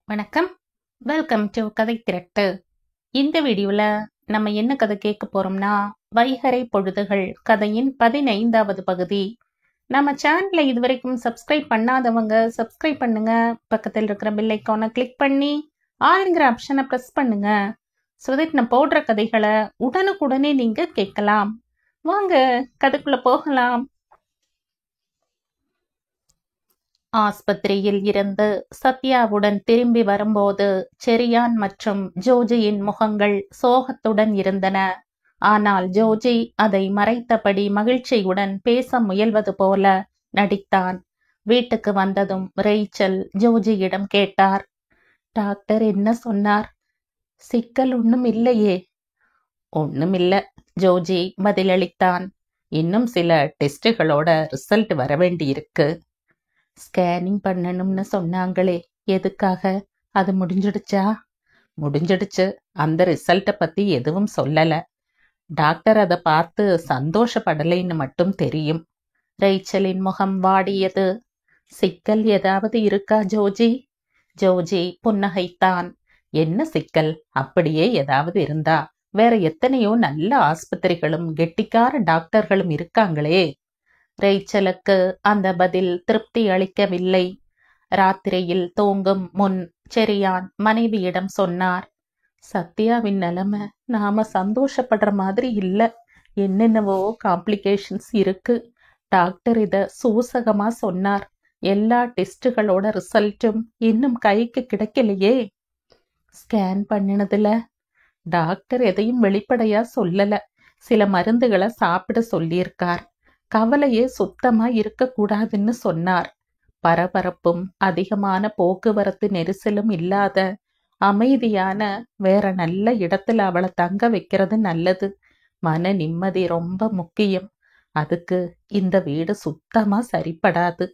வணக்கம். Welcome to கதை திரட்டு. இந்த வீடியோல நம்ம என்ன கதை கேட்க போறோம்னா, வைகறை பொழுதுகள் கதையின் 15வது பகுதி. நம்ம சேனலை இதுவரைக்கும் சப்ஸ்கிரைப் பண்ணாதவங்க சப்ஸ்கிரைப் பண்ணுங்க. பக்கத்தில் இருக்கிற பெல் ஐக்கானை கிளிக் பண்ணி ஆளுங்கிற ஆப்ஷனை பிரஸ் பண்ணுங்க. நான் போடுற கதைகளை உடனுக்குடனே நீங்க கேட்கலாம். வாங்க கதைக்குள்ள போகலாம். ஆஸ்பத்திரியில் இருந்து சத்யாவுடன் திரும்பி வரும்போது செரியான் மற்றும் ஜோஜியின் முகங்கள் சோகத்துடன் இருந்தன. ஆனால் ஜோஜி அதை மறைத்தபடி மகிழ்ச்சியுடன் பேச முயல்வது போல நடித்தான். வீட்டுக்கு வந்ததும் ரேச்சல் ஜோஜியிடம் கேட்டார், டாக்டர் என்ன சொன்னார்? சிக்கல் ஒன்றும் இல்லையே? ஒண்ணுமில்ல, ஜோஜி பதிலளித்தான். இன்னும் சில டெஸ்டுகளோட ரிசல்ட் வர வேண்டியிருக்கு. ஸ்கேனிங் பண்ணணும்னு சொன்னாங்களே, எதுக்காக? அது முடிஞ்சிடுச்சா? முடிஞ்சிடுச்சு. அந்த ரிசல்ட்டை பத்தி எதுவும் சொல்லல. டாக்டர் அதை பார்த்து சந்தோஷப்படலைன்னு மட்டும் தெரியும். ரேச்சலின் முகம் வாடியது. சிக்கல் ஏதாவது இருக்கா ஜோஜி? ஜோஜி புன்னகைத்தான். என்ன சிக்கல்? அப்படியே ஏதாவது இருந்தா வேற எத்தனையோ நல்ல ஆஸ்பத்திரிகளும் கெட்டிக்கார டாக்டர்களும் இருக்காங்களே. ரேச்சலுக்கு அந்த பதில் திருப்தி அளிக்கவில்லை. ராத்திரியில் தூங்கும் முன் செரியான் மனைவியிடம் சொன்னார், சத்யாவின் நிலைமை நாம சந்தோஷப்படுற மாதிரி இல்ல. என்னென்னவோ காம்ப்ளிகேஷன்ஸ் இருக்கு. டாக்டர் இத சூசகமா சொன்னார். எல்லா டெஸ்டுகளோட ரிசல்ட்டும் இன்னும் கைக்கு கிடைக்கலையே. ஸ்கேன் பண்ணினதுல டாக்டர் எதையும் வெளிப்படையா சொல்லல. சில மருந்துகளை சாப்பிட சொல்லியிருக்கார். கவலையே சுத்தமா இருக்கக்கூடாதுன்னு சொன்னார். பரபரப்பும் அதிகமான போக்குவரத்து நெரிசலும் இல்லாத அமைதியான வேற நல்ல இடத்துல அவளை தங்க வைக்கிறது நல்லது. மன நிம்மதி ரொம்ப முக்கியம். அதுக்கு இந்த வீடு சுத்தமா சரிப்படாது.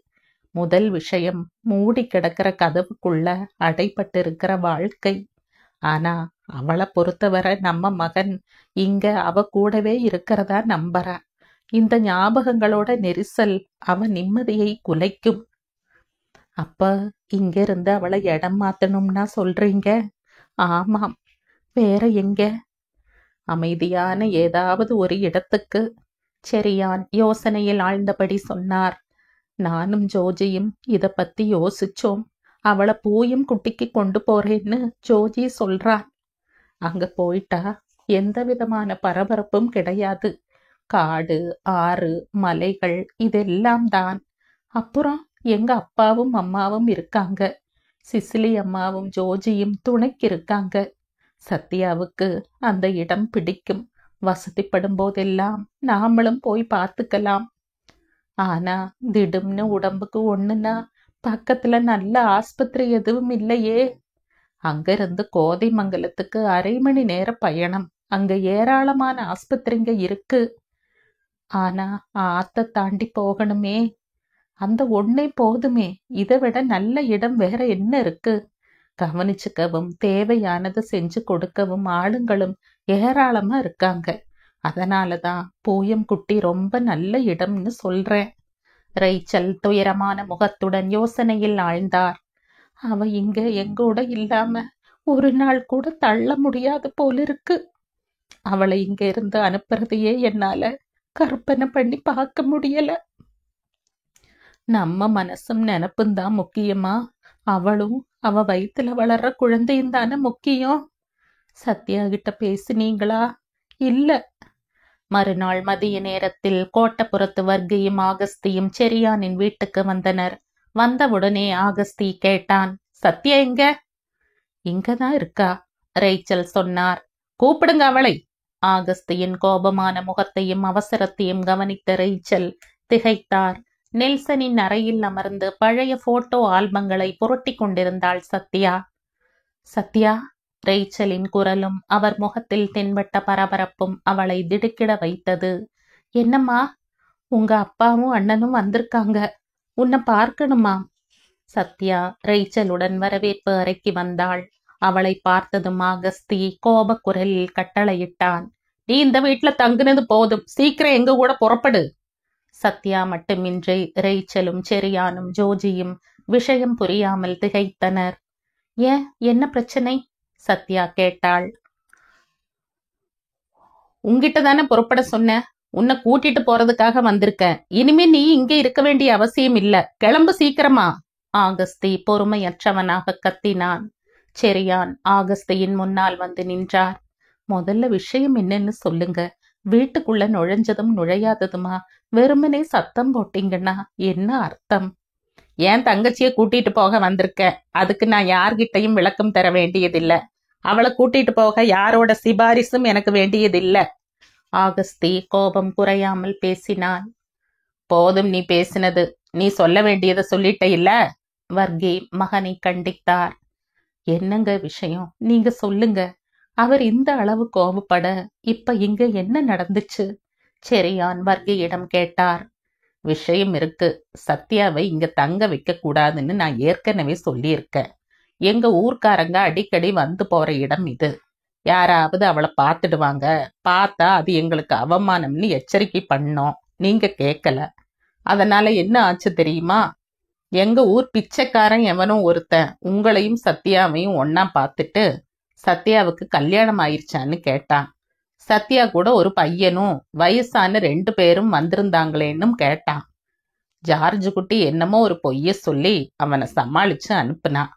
முதல் விஷயம், மூடி கிடக்கிற கதவுக்குள்ள அடைப்பட்டு இருக்கிற வாழ்க்கை. ஆனா அவளை பொறுத்தவரை நம்ம மகன் இங்க அவ கூடவே இருக்கிறதா நம்புறா. இந்த ஞாபகங்களோட நெரிசல் அவ நிம்மதியை குலைக்கும். அப்ப இங்கிருந்து அவளை இடம் மாத்தணும்னா சொல்றீங்க? ஆமாம். வேற எங்க? அமைதியான ஏதாவது ஒரு இடத்துக்கு. செரியான் யோசனையில் ஆழ்ந்தபடி சொன்னார். நானும் ஜோஜியும் இத பத்தி யோசிச்சோம். அவளை பூயும் குட்டிக்கு கொண்டு போறேன்னு ஜோஜி சொல்றான். அங்க போயிட்டா எந்த விதமான பரபரப்பும் கிடையாது. காடு, ஆறு, மலைகள் இதெல்லாம் தான். அப்புறம் எங்க அப்பாவும் அம்மாவும் இருக்காங்க. சிசிலி அம்மாவும் ஜோஜியும் துணைக்கு இருக்காங்க. சத்யாவுக்கு அந்த இடம் பிடிக்கும். வசதிப்படும் போதெல்லாம் நாமளும் போய் பார்த்துக்கலாம். ஆனா திடும்னு உடம்புக்கு ஒண்ணுன்னா பக்கத்துல நல்ல ஆஸ்பத்திரி எதுவும் இல்லையே. அங்கிருந்து கோதைமங்கலத்துக்கு 1/2 மணி நேர பயணம். அங்க ஏராளமான ஆஸ்பத்திரிங்க இருக்கு. ஆனா ஆத்த தாண்டி போகணுமே. அந்த ஒண்ணே போதுமே. இதை விட நல்ல இடம் வேற என்ன இருக்கு? கவனிச்சுக்கவும் தேவையானது செஞ்சு கொடுக்கவும் ஆளுங்களும் ஏராளமா இருக்காங்க. அதனாலதான் பூயம்குட்டி ரொம்ப நல்ல இடம்னு சொல்றேன். ரேச்சல் துயரமான முகத்துடன் யோசனையில் ஆழ்ந்தார். அவ இங்க எங்கூட இல்லாம ஒரு நாள் கூட தள்ள முடியாது போலிருக்கு. அவளை இங்க இருந்து அனுப்புறதையே என்னால கற்பனை பண்ணி பார்க்க முடியல. நம்ம மனசும் நினப்பும் தான் முக்கியமா? அவளும் அவ வயித்துல வளர்ற குழந்தையும் தானே முக்கியம். சத்யா கிட்ட பேசினீங்களா? இல்ல. மறுநாள் மதிய நேரத்தில் கோட்டப்புறத்து வர்க்கியும் ஆகஸ்தியும் செரியானின் வீட்டுக்கு வந்தனர். வந்தவுடனே ஆகஸ்தி கேட்டான், சத்யா எங்க? இங்கதான் இருக்கா, ரேச்சல் சொன்னார். கூப்பிடுங்க அவளை. ஆகஸ்தியின் கோபமான முகத்தையும் அவசரத்தையும் கவனித்த ரேச்சல் திகைத்தார். நெல்சனின் அறையில் அமர்ந்து பழைய போட்டோ ஆல்பங்களை புரட்டி கொண்டிருந்தாள் சத்யா. சத்யா? ரேச்சலின் குரலும் அவர் முகத்தில் தென்பட்ட பரபரப்பும் அவளை திடுக்கிட வைத்தது. என்னம்மா? உங்க அப்பாவும் அண்ணனும் வந்திருக்காங்க. உன்னை பார்க்கணுமாம். சத்யா ரேச்சலுடன் வரவேற்பு அறைக்கு வந்தாள். அவளை பார்த்ததும் ஆகஸ்தி கோபக்குரலில் கட்டளையிட்டான், நீ இந்த வீட்டுல தங்குனது போதும், சீக்கிரம் எங்க கூட புறப்படு. சத்யா மட்டுமின்றி ரேச்சலும் செரியானும் ஜோஜியும் விஷயம் புரியாமல் திகைத்தனர். ஏன், என்ன பிரச்சனை? சத்யா கேட்டாள். உன்கிட்ட தானே புறப்பட சொன்ன. உன்னை கூட்டிட்டு போறதுக்காக வந்திருக்கேன். இனிமே நீ இங்கே இருக்க வேண்டிய அவசியம் இல்ல. கிளம்பு சீக்கிரமா. ஆகஸ்தி பொறுமையற்றவனாக கத்தினான். செரியான் ஆகஸ்தியின் முன்னால் வந்து நின்றார். முதல்ல விஷயம் என்னன்னு சொல்லுங்க. வீட்டுக்குள்ள நுழைஞ்சதும் நுழையாததுமா வெறுமனே சத்தம் போட்டீங்கன்னா என்ன அர்த்தம்? என் தங்கச்சிய கூட்டிட்டு போக வந்திருக்கேன். அதுக்கு நான் யார்கிட்டையும் விளக்கம் தர வேண்டியதில்ல. அவளை கூட்டிட்டு போக யாரோட சிபாரிசும் எனக்கு வேண்டியதில்ல. ஆகஸ்தி கோபம் குறையாமல் பேசினான். போதும் நீ பேசினது. நீ சொல்ல வேண்டியதை சொல்லிட்ட இல்ல? வர்கி மகனை கண்டித்தார். என்னங்க விஷயம், நீங்க சொல்லுங்க. அவர் இந்த அளவு கோபப்பட இப்ப இங்க என்ன நடந்துச்சு? செரியான் வர்கியிடம் கேட்டார். விஷயம் இருக்கு. சத்யாவை இங்க தங்க வைக்க கூடாதுன்னு நான் ஏற்கனவே சொல்லியிருக்கேன். எங்க ஊர்க்காரங்க அடிக்கடி வந்து போற இடம் இது. யாராவது அவளை பார்த்துடுவாங்க. பார்த்தா அது எங்களுக்கு அவமானம்னு எச்சரிக்கை பண்ணோம். நீங்க கேட்கல. அதனால என்ன ஆச்சு தெரியுமா? எங்க ஊர் பிச்சைக்காரன் எவனும் ஒருத்தன் உங்களையும் சத்யாவையும் ஒன்னா பார்த்துட்டு சத்யாவுக்கு கல்யாணம் ஆயிருச்சான்னு கேட்டான். சத்யா கூட ஒரு பையனும் வயசான 2 பேரும் வந்திருந்தாங்களேன்னும் கேட்டான். ஜார்ஜ் குட்டி என்னமோ ஒரு பொய்ய சொல்லி அவனை சமாளிச்சு அனுப்புனான்.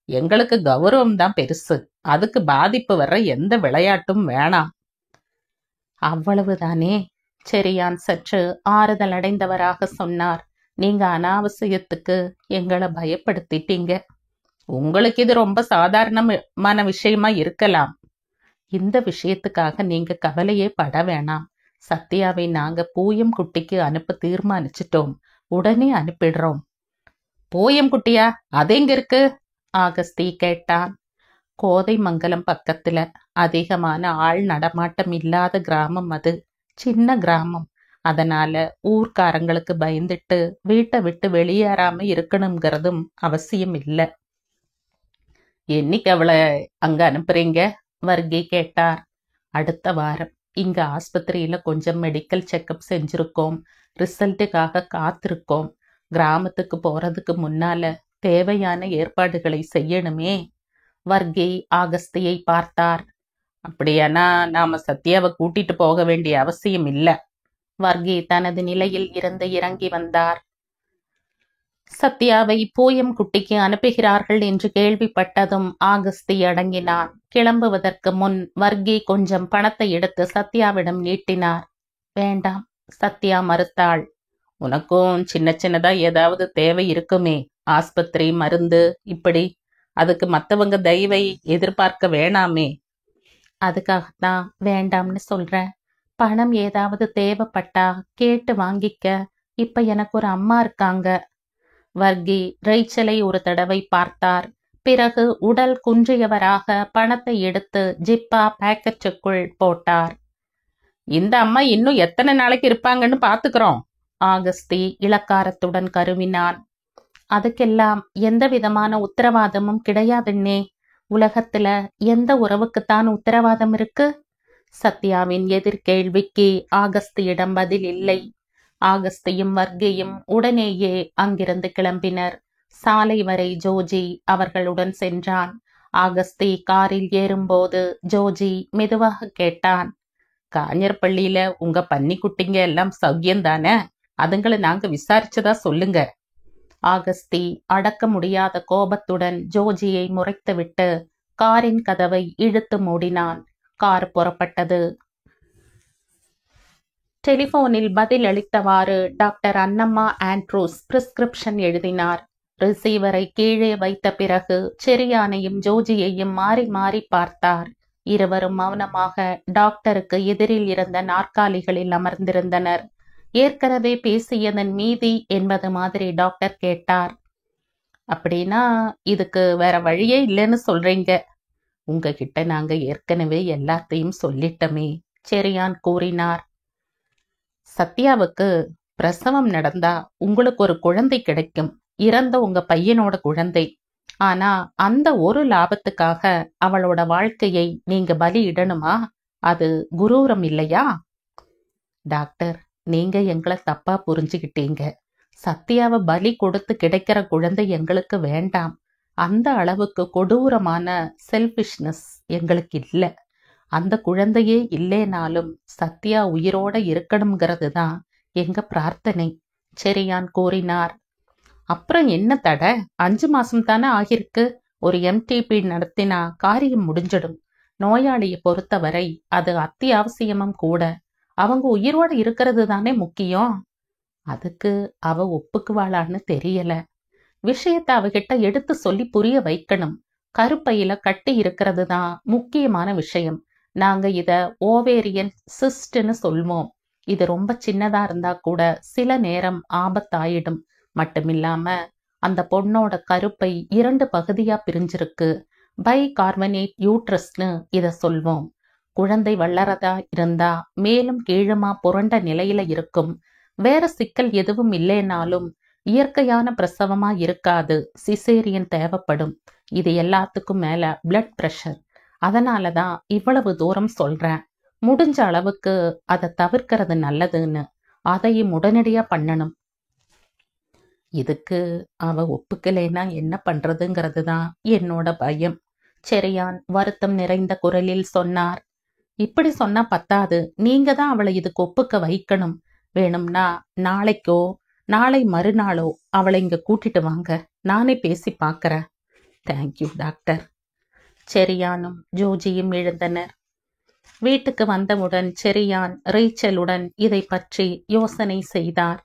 எங்களுக்கு கௌரவம் தான் பெருசு. அதுக்கு பாதிப்பு வர்ற எந்த விளையாட்டும் வேணாம். அவ்வளவுதானே? செரியான் சற்று ஆறுதல் அடைந்தவராக சொன்னார். நீங்க அனாவசியத்துக்கு எங்களை பயப்படுத்திட்டீங்க. உங்களுக்கு இது ரொம்ப சாதாரணமான விஷயமா இருக்கலாம். இந்த விஷயத்துக்காக நீங்க கவலையே பட வேணாம். சத்யாவை நாங்க பூயம் குட்டிக்கு அனுப்ப தீர்மானிச்சிட்டோம். உடனே அனுப்பிடுறோம். பூயம் குட்டியா? அது எங்க இருக்கு? ஆகஸ்தி கேட்டான். கோதைமங்கலம் பக்கத்துல. அதிகமான ஆள் நடமாட்டம் இல்லாத கிராமம் அது. சின்ன கிராமம். அதனால ஊர்க்காரங்களுக்கு பயந்துட்டு வீட்டை விட்டு வெளியேறாம இருக்கணுங்கிறதும் அவசியம் இல்லை. என்னைக்கு அவளை அங்க அனுப்புறீங்க? வர்கி கேட்டார். அடுத்த வாரம். இங்க ஆஸ்பத்திரியில கொஞ்சம் மெடிக்கல் செக்கப் செஞ்சிருக்கோம். ரிசல்ட்டுக்காக காத்திருக்கோம். கிராமத்துக்கு போறதுக்கு முன்னால தேவையான ஏற்பாடுகளை செய்யணுமே. வர்கி ஆகஸ்தியை பார்த்தார். அப்படியானா நாம சத்யாவை கூட்டிட்டு போக வேண்டிய அவசியம் இல்ல. வர்கி தனது நிலையில் இருந்து இறங்கி வந்தார். சத்யாவை பூயம் குட்டிக்கு அனுப்புகிறார்கள் என்று கேள்விப்பட்டதும் ஆகஸ்தி அடங்கினான். கிளம்புவதற்கு முன் வர்கி கொஞ்சம் பணத்தை எடுத்து சத்யாவிடம் நீட்டினார். வேண்டாம். சத்யா மறுத்தாள். உனக்கும் சின்ன சின்னதா ஏதாவது தேவை இருக்குமே. ஆஸ்பத்திரி, மருந்து, இப்படி. அதுக்கு மத்தவங்க தயவை எதிர்பார்க்க வேணாமே. அதுக்காகத்தான் வேண்டாம்னு சொல்றேன். பணம் ஏதாவது தேவைப்பட்டா கேட்டு வாங்கிக்க. இப்ப எனக்கு ஒரு அம்மா இருக்காங்க. வர்கி ரேச்சலை ஒரு தடவை பார்த்தார். பிறகு உடல் குன்றியவராக பணத்தை எடுத்து ஜிப்பா பாக்கெட்டுக்குள் போட்டார். இந்த அம்மா இன்னும் எத்தனை நாளைக்கு இருப்பாங்கன்னு பாத்துக்கிறோம். ஆகஸ்தி இளக்காரத்துடன் கருவினான். அதுக்கெல்லாம் எந்த விதமான உத்தரவாதமும் கிடையாதுன்னே. உலகத்துல எந்த உறவுக்குத்தான் உத்தரவாதம் இருக்கு? சத்யாவின் எதிர்கேள்விக்கு ஆகஸ்தியிடம் பதில் இல்லை. ஆகஸ்தியும் வர்கியும் உடனேயே அங்கிருந்து கிளம்பினர். சாலை வரை ஜோஜி அவர்களுடன் சென்றான். ஆகஸ்தி காரில் ஏறும்போது ஜோஜி மெதுவாக கேட்டான். காஞ்சர்பள்ளியில உங்க பன்னிக்குட்டிங்க எல்லாம் சௌக்கியம்தானே? அதுங்களை நாங்க விசாரிச்சதா சொல்லுங்க. ஆகஸ்தி அடக்க முடியாத கோபத்துடன் ஜோஜியை முறைத்துவிட்டு காரின் கதவை இழுத்து மூடினான். கார் புறப்பட்டது. டெலிபோனில் பதில் அளித்தவாறு டாக்டர் அன்னம்மா ஆண்ட்ரூஸ் பிரிஸ்கிரிப்ஷன் எழுதினார். ரிசீவரை கீழே வைத்த பிறகு செரியானையும் ஜோஜியையும் மாறி மாறி பார்த்தார். இருவரும் மௌனமாக டாக்டருக்கு எதிரில் இருந்த நாற்காலிகளில் அமர்ந்திருந்தனர். ஏற்கனவே பேசியதன் மீதி என்பது மாதிரி டாக்டர் கேட்டார். அப்படின்னா இதுக்கு வேற வழியே இல்லைன்னு சொல்றீங்க? உங்ககிட்ட நாங்க ஏற்கனவே எல்லாத்தையும் சொல்லிட்டோமே, செரியான் கூறினார். சத்யாவுக்கு பிரசவம் நடந்தா உங்களுக்கு ஒரு குழந்தை கிடைக்கும். இறந்த உங்க பையனோட குழந்தை. ஆனா அந்த ஒரு லாபத்துக்காக அவளோட வாழ்க்கையை நீங்க பலியிடணுமா? அது குரூரம் இல்லையா? டாக்டர், நீங்க எங்களை தப்பா புரிஞ்சுக்கிட்டீங்க. சத்யாவை பலி கொடுத்து கிடைக்கிற குழந்தை எங்களுக்கு வேண்டாம். அந்த அளவுக்கு கொடூரமான செல்ஃபிஷ்னஸ் எங்களுக்கு இல்லை. அந்த குழந்தையே இல்லேனாலும் சத்யா உயிரோட இருக்கணுங்கிறது தான் எங்க பிரார்த்தனை, செரியான் கூறினார். அப்புறம் என்ன தடை? 5 மாசம் தானே ஆகிருக்கு. ஒரு எம்டிபி நடத்தினா காரியம் முடிஞ்சிடும். நோயாளியை பொறுத்தவரை அது அத்தியாவசியமும் கூட. அவங்க உயிரோட இருக்கிறது தானே முக்கியம். அதுக்கு அவ ஒப்புக்குவாளான்னு தெரியல. விஷயத்தை அவகிட்ட எடுத்து சொல்லி புரிய வைக்கணும். கருப்பையில கட்டி இருக்கிறது தான் முக்கியமான விஷயம். நாங்க இத ஓவேரியன் சிஸ்ட்னு சொல்வோம். இது ரொம்ப சின்னதா இருந்தா கூட சில நேரம் ஆபத்தாயிடும். மட்டுமில்லாம அந்த பொண்ணோட கருப்பை 2 பகுதியா பிரிஞ்சிருக்கு. பை கார்பனேட் யூட்ரஸ்னு இத சொல்வோம். குழந்தை வளரதா இருந்தா மேலும் கீழுமா புரண்ட நிலையில இருக்கும். வேற சிக்கல் எதுவும் இல்லைனாலும் இயற்கையான பிரசவமா இருக்காது. சிசேரியன் தேவைப்படும். இது எல்லாத்துக்கும் மேல பிளட் பிரஷர். அதனாலதான் இவ்வளவு தூரம் சொல்றேன். முடிஞ்ச அளவுக்கு அதை தவிர்க்கிறது நல்லதுன்னு. அதையும் உடனடியா பண்ணணும். இதுக்கு அவ ஒப்புக்கலைன்னா என்ன பண்றதுங்கிறது தான் என்னோட பயம். செரியான் வருத்தம் நிறைந்த குரலில் சொன்னார். இப்படி சொன்னா பத்தாது. நீங்க தான் அவளை இதுக்கு ஒப்புக்க வைக்கணும். வேணும்னா நாளைக்கோ நாளை மறுநாளோ அவளை இங்க கூட்டிட்டு வாங்க. நானே பேசி பார்க்கறேன். Thank you doctor. செரியானும் ஜோஜியும் எழுந்தனர். வீட்டுக்கு வந்தவுடன் செரியான் ரேச்சலுடன் இதை பற்றி யோசனை செய்தார்.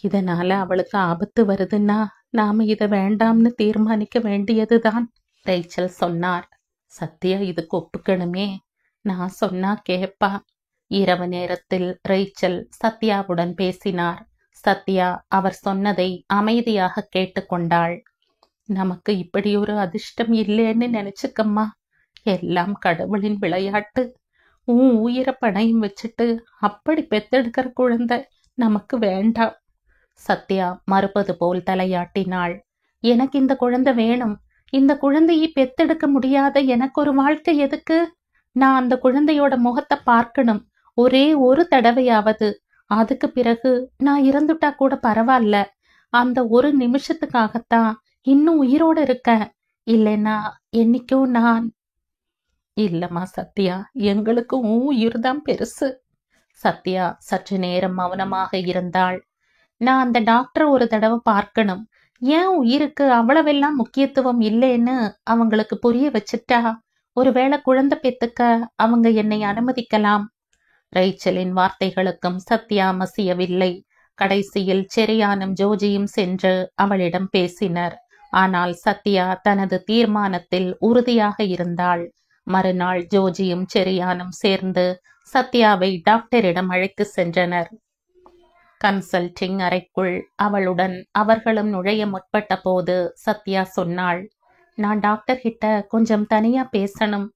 இதனால அவளுக்கு ஆபத்து வருதுன்னா நாம இதை வேண்டாம்னு தீர்மானிக்க வேண்டியதுதான், ரேச்சல் சொன்னார். சத்யா இதுக்கு ஒப்புக்கணுமே. நான் சொன்னா கேப்பா. இரவு நேரத்தில் ரேச்சல் சத்யாவுடன் பேசினார். சத்யா அவர் சொன்னதை அமைதியாக கேட்டுக்கொண்டாள். நமக்கு இப்படி ஒரு அதிர்ஷ்டம் இல்லைன்னு நினைச்சுக்கம்மா. எல்லாம் கடவுளின் விளையாட்டு. உயிரை பணையும் வச்சுட்டு அப்படி பெத்தெடுக்கிற குழந்தை நமக்கு வேண்டாம். சத்யா மறுப்பது போல் தலையாட்டினாள். எனக்கு இந்த குழந்தை வேணும். இந்த குழந்தையை பெத்தெடுக்க முடியாத எனக்கு ஒரு வாழ்க்கை எதுக்கு? நான் அந்த குழந்தையோட முகத்தை பார்க்கணும். ஒரே ஒரு தடவையாவது. அதுக்கு பிறகு நான் இறந்துட்டா கூட பரவாயில்ல. அந்த ஒரு நிமிஷத்துக்காகத்தான் இன்னும் உயிரோட இருக்கேன். இல்லைன்னா என்னைக்கும் நான். இல்லம்மா சத்யா, எங்களுக்கும் உயிர்தான் பெருசு. சத்யா சற்று நேரம் மௌனமாக இருந்தாள். நான் அந்த டாக்டரை ஒரு தடவை பார்க்கணும். ஏன் உயிருக்கு அவ்வளவெல்லாம் முக்கியத்துவம் இல்லைன்னு அவங்களுக்கு புரிய வச்சுட்டா ஒருவேளை குழந்தை பெத்துக்க அவங்க என்னை அனுமதிக்கலாம். ரேச்சலின் வார்த்தைகளுக்கும் சத்யா மசியவில்லை. கடைசியில் செரியானும் ஜோஜியும் சென்று அவளிடம் பேசினர். ஆனால் சத்யா தனது தீர்மானத்தில் உறுதியாக இருந்தாள். மறுநாள் ஜோஜியும் செரியானும் சேர்ந்து சத்யாவை டாக்டரிடம் அழைத்து சென்றனர். கன்சல்டிங் அறைக்குள் அவளுடன் அவர்களும் நுழைய முற்பட்ட போது சத்யா சொன்னாள், நான் டாக்டர் கிட்ட கொஞ்சம் தனியா பேசணும்.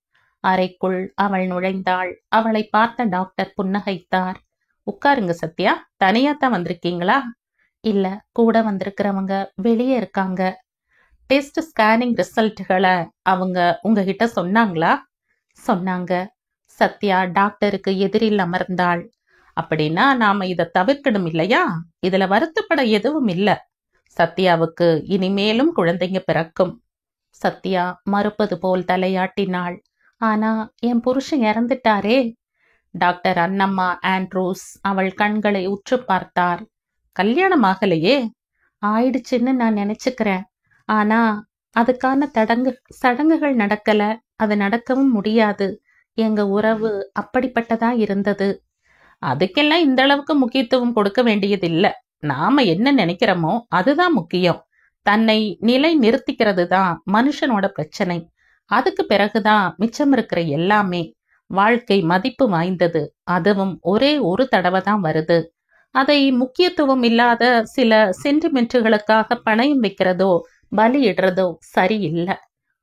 அறைக்குள் அவள் நுழைந்தாள். அவளை பார்த்த டாக்டர் புன்னகைத்தார். உட்காருங்க சத்யா. தனியா தான் வந்திருக்கீங்களா? இல்ல, கூட வந்திருக்கிறவங்க வெளியே இருக்காங்க. டெஸ்ட் ஸ்கேனிங் ரிசல்ட்களை அவங்க உங்ககிட்ட சொன்னாங்களா? சொன்னாங்க. சத்யா டாக்டருக்கு எதிரில் அமர்ந்தாள். அப்படின்னா நாம இதை தவிர்க்கணும் இல்லையா? இதுல வருத்தப்பட எதுவும் இல்ல. சத்யாவுக்கு இனிமேலும் குழந்தைங்க பிறக்கும். சத்யா மறுப்பது போல் தலையாட்டினாள். ஆனா என் புருஷன் இறந்துட்டாரே. டாக்டர் அன்னம்மா ஆண்ட்ரூஸ் அவள் கண்களை உற்று பார்த்தார். கல்யாணம் ஆகலையே? ஆயிடுச்சுன்னு நான் நினைச்சுக்கிறேன். ஆனா அதுக்கான சடங்குகள் நடக்கல. அது நடக்கவும் முடியாது. எங்க உறவு அப்படிப்பட்டதா இருந்தது. அதுக்கெல்லாம் இந்த அளவுக்கு முக்கியத்துவம் கொடுக்க வேண்டியதில்லை. நாம என்ன நினைக்கிறோமோ அதுதான் முக்கியம். தன்னை நிலை நிறுத்திக்கிறது தான் மனுஷனோட பிரச்சனை. அதுக்கு பிறகுதான் மிச்சம் இருக்கிற எல்லாமே. வாழ்க்கை மதிப்பு வாய்ந்தது. அதுவும் ஒரே ஒரு தடவை தான் வருது. அதை முக்கியத்துவம் இல்லாத சில சென்டிமெண்ட்டுகளுக்காக பணயம் வைக்கிறதோ பலியிடுறதோ சரியில்லை.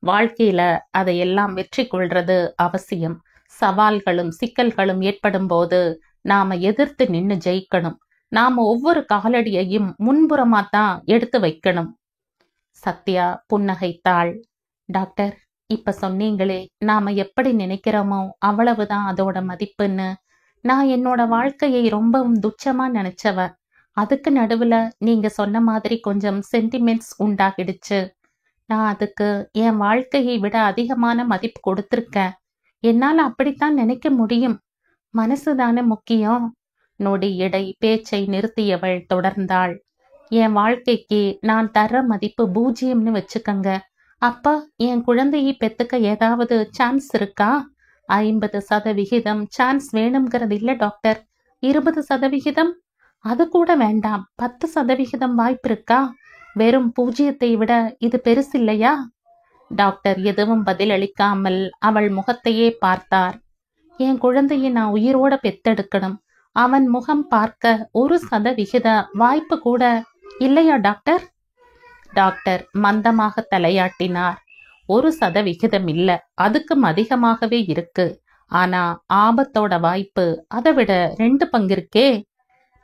வாழ்க்கையில அதையெல்லாம் வெற்றி கொள்றது அவசியம். சவால்களும் சிக்கல்களும் ஏற்படும் போது நாம எதிர்த்து நின்னு ஜெயிக்கணும். நாம ஒவ்வொரு காலடியையும் முன்புறமாத்தான் எடுத்து வைக்கணும். சத்யா புன்னகைத்தாள். டாக்டர், இப்ப சொன்னீங்களே, நாம எப்படி நினைக்கிறோமோ அவ்வளவுதான் அதோட மதிப்புன்னு. நான் என்னோட வாழ்க்கையை ரொம்பவும் துச்சமா நினைச்சவ. அதுக்கு நடுவுல நீங்க சொன்ன மாதிரி கொஞ்சம் சென்டிமெண்ட்ஸ் உண்டாகிடுச்சு. நான் அதுக்கு என் வாழ்க்கையை விட அதிகமான மதிப்பு கொடுத்திருக்கேன். என்னால அப்படித்தான் நினைக்க முடியும். மனசுதானே முக்கியம். நொடி எடை பேச்சை நிறுத்தியவள் தொடர்ந்தாள். என் வாழ்க்கைக்கு நான் தர்ற மதிப்பு 0ன்னு வச்சுக்கங்க. அப்ப என் குழந்தையை பெத்துக்க ஏதாவது சான்ஸ் இருக்கா? 50% சான்ஸ் வேணுங்கிறது இல்ல டாக்டர். 20%? அது கூட வேண்டாம். 10% வாய்ப்பு இருக்கா? வெறும் 0த்தை விட இது பெருசில்லையா? டாக்டர் எதுவும் பதிலளிக்காமல் அவள் முகத்தையே பார்த்தார். என் குழந்தையை நான் உயிரோட பெத்தெடுக்கணும். அவன் முகம் பார்க்க 1% வாய்ப்பு கூட இல்லையா டாக்டர்? டாக்டர் மந்தமாக தலையாட்டினார். 1% இல்ல, அதுக்கும் அதிகமாகவே இருக்கு. ஆனா ஆபத்தோட வாய்ப்பு அதை விட 2 பங்கு இருக்கே.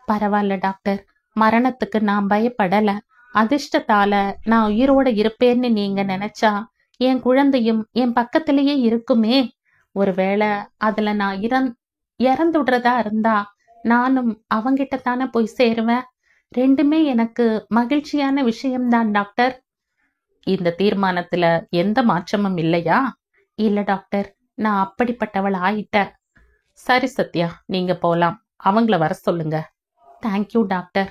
பரவாயில்ல டாக்டர், மரணத்துக்கு நான் பயப்படல. அதிர்ஷ்டத்தால நான் உயிரோட இருப்பேன்னு நீங்க நினைச்சா என் குழந்தையும் என் பக்கத்திலேயே இருக்குமே. ஒருவேளை அதுல நான் இறந்துடுறதா இருந்தா நானும் அவங்கிட்ட தானே போய் சேருவேன். 2மே எனக்கு மகிழ்ச்சியான விஷயம்தான் டாக்டர். இந்த தீர்மானத்துல எந்த மாற்றமும் இல்லையா? இல்ல டாக்டர், நான் அப்படிப்பட்டவள் ஆயிட்டேன். சரி சத்யா, நீங்க போலாம். அவங்கள வர சொல்லுங்க. Thank you doctor.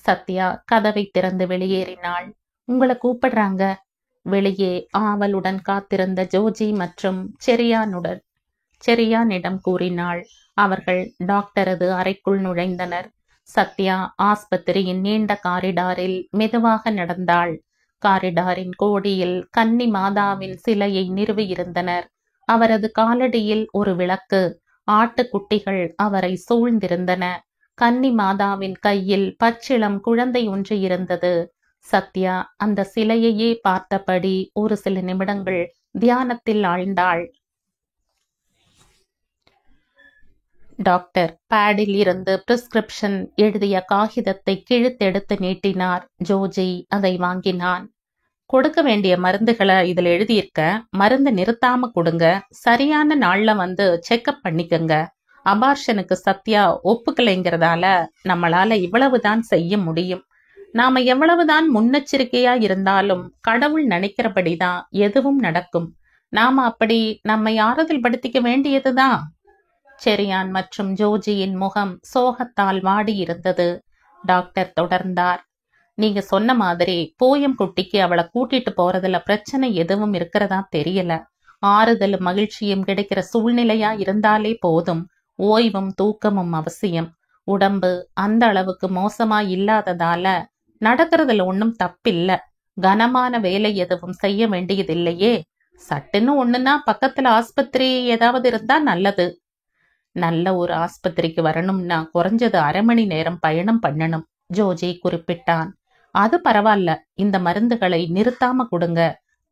சத்யா கதவை திறந்து வெளியேறினாள். உங்களை கூப்பிடுறாங்க. வெளியே ஆவலுடன் காத்திருந்த ஜோஜி மற்றும் செரியானிடம் கூறினாள். அவர்கள் டாக்டரது அறைக்குள் நுழைந்தனர். சத்யா ஆஸ்பத்திரியின் நீண்ட காரிடாரில் மெதுவாக நடந்தாள். காரிடாரின் கோடியில் கன்னி மாதாவின் சிலையை நிறுவியிருந்தனர். அவரது காலடியில் ஒரு விளக்கு. ஆட்டுக்குட்டிகள் அவரை சூழ்ந்திருந்தன. கன்னி மாதாவின் கையில் பச்சிளம் குழந்தை ஒன்று இருந்தது. சத்யா அந்த சிலையையே பார்த்தபடி ஒரு சில நிமிடங்கள் தியானத்தில் ஆழ்ந்தாள். டாக்டர் பேடில் இருந்து பிரிஸ்கிரிப்ஷன் எழுதிய காகிதத்தை கிழித்தெடுத்து நீட்டினார். ஜோஜி அதை வாங்கினான். கொடுக்க வேண்டிய மருந்துகளை இதுல எழுதியிருக்க. மருந்து நிறுத்தாம கொடுங்க. சரியான நாள்ல வந்து செக்அப் பண்ணிக்கங்க. அபார்ஷனுக்கு சத்யா ஒப்புக்கலைங்கிறதால நம்மளால இவ்வளவுதான் செய்ய முடியும். நாம எவ்வளவுதான் முன்னெச்சரிக்கையா இருந்தாலும் கடவுள் நினைக்கிறபடிதான் எதுவும் நடக்கும். நாம அப்படி நம்மை ஆறுதல் படுத்திக்க வேண்டியதுதான். செரியான் மற்றும் ஜோஜியின் முகம் சோகத்தால் வாடி இருந்தது. டாக்டர் தொடர்ந்தார். நீங்க சொன்ன மாதிரி போயம் குட்டிக்கு அவளை கூட்டிட்டு போறதுல பிரச்சனை எதுவும் இருக்கிறதா தெரியல. ஆறுதலும் மகிழ்ச்சியும் கிடைக்கிற சூழ்நிலையா இருந்தாலே போதும். ஓய்வும் தூக்கமும் அவசியம். உடம்பு அந்த அளவுக்கு மோசமா இல்லாததால நடக்கிறதுல ஒன்னும் தப்பில்ல. கனமான வேலை எதுவும் செய்ய வேண்டியதில்லையே. சட்டுன்னு ஒண்ணுன்னா பக்கத்துல ஆஸ்பத்திரி ஏதாவது இருந்தா நல்லது. நல்ல ஒரு ஆஸ்பத்திரிக்கு வரணும்னா குறைஞ்சது 1/2 மணி நேரம் பயணம் பண்ணணும், ஜோஜி குறிப்பிட்டான். அது பரவாயில்ல, இந்த மருந்துகளை நிறுத்தாம கொடுங்க.